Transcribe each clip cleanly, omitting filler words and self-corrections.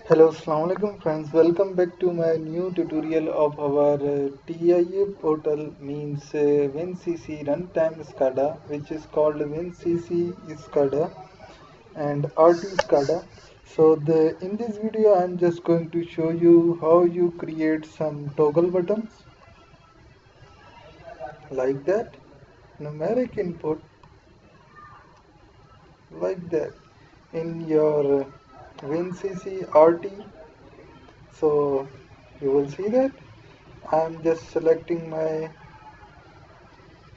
Hello, Assalamu alaikum friends. Welcome back to my new tutorial of our TIA portal means WinCC Runtime SCADA, which is called WinCC SCADA and RT SCADA. So in this video I'm just going to show you how you create some toggle buttons like that, numeric input like that in your WinCC RT. So you will see that I'm just selecting my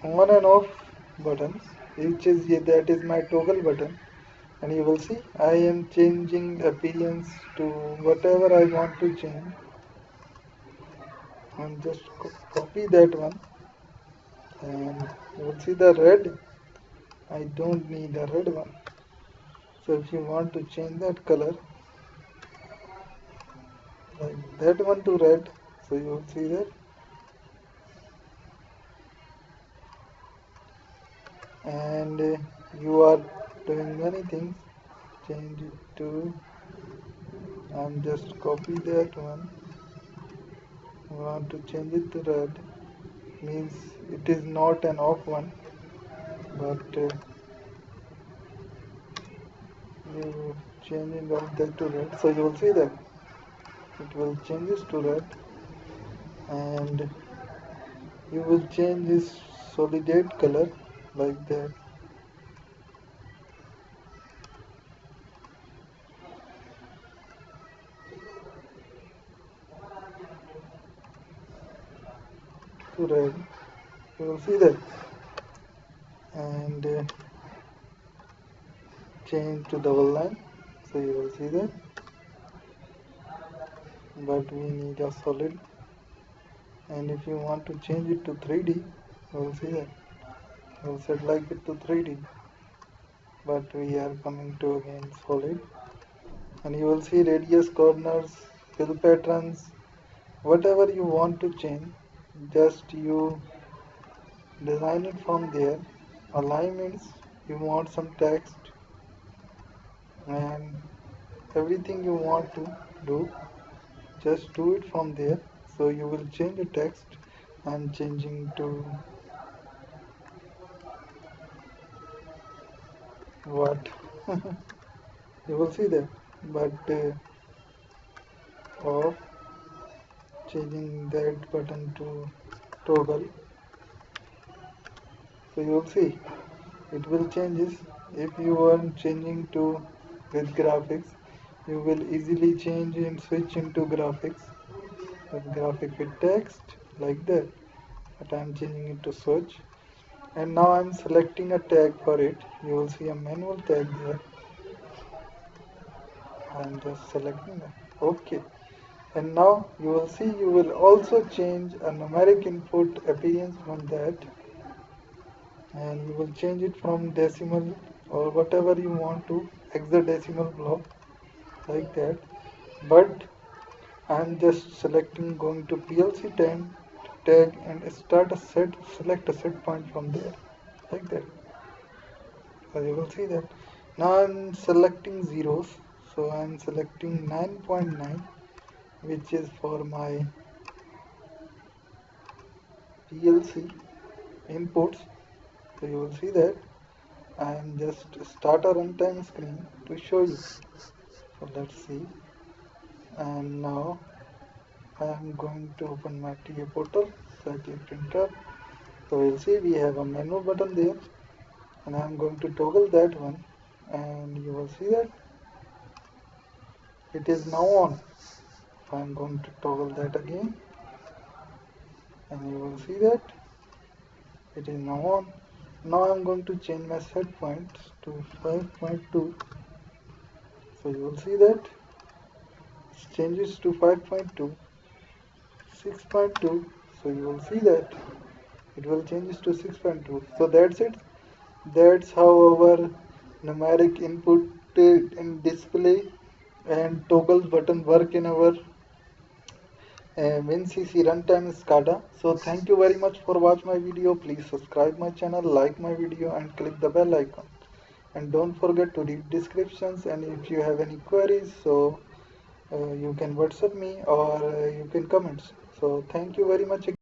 on and off buttons, which is that is my toggle button, and you will see I am changing appearance to whatever I want to change. And just copy that one, and you will see the red. I don't need a red one, so if you want to change that color like that one to red, so you will see that. And you are doing many things. Change it to, I'm just copy that one. Want to change it to red, means it is not an off one, but you changing of that to red, so you will see that it will change this to red, and you will change this solidate color like that. To red, you will see that, and change to double line, so you will see that, but we need a solid. And if you want to change it to 3D, you will see that you will set like it to 3D, but we are coming to again solid. And you will see radius, corners, fill patterns, whatever you want to change, just you design it from there. Alignments, you want some text, and everything you want to do, just do it from there. So you will change the text. I'm changing to what? You will see that, but of changing that button to toggle, so you will see it will changes. If you are changing to with graphics, you will easily change and switch into graphics with graphic with text like that, but I'm changing it to search. And now I'm selecting a tag for it. You will see a manual tag there. I'm just selecting that. Okay. And now you will see you will also change a numeric input appearance from that, and you will change it from decimal or whatever you want to hexadecimal block like that. But I'm just selecting going to PLC tag and start a select a set point from there like that. So you will see that. Now I'm selecting zeros, so I'm selecting 9.9, which is for my PLC inputs. So you will see that I am just start a runtime screen to show you. So let's see. And now I am going to open my TA portal, so I click enter. So you'll see we have a menu button there, and I am going to toggle that one, and you will see that it is now on. So I am going to toggle that again, and you will see that it is now on. Now I am going to change my set points to 5.2. So you will see that it changes to 5.2, 6.2. So you will see that it will changes to 6.2. So that's it. That's how our numeric input in display and toggle button work in our WinCC Runtime SCADA. So thank you very much for watching my video. Please subscribe my channel, like my video, and click the bell icon. And don't forget to read descriptions, and if you have any queries, so You can WhatsApp me or you can comment. So thank you very much.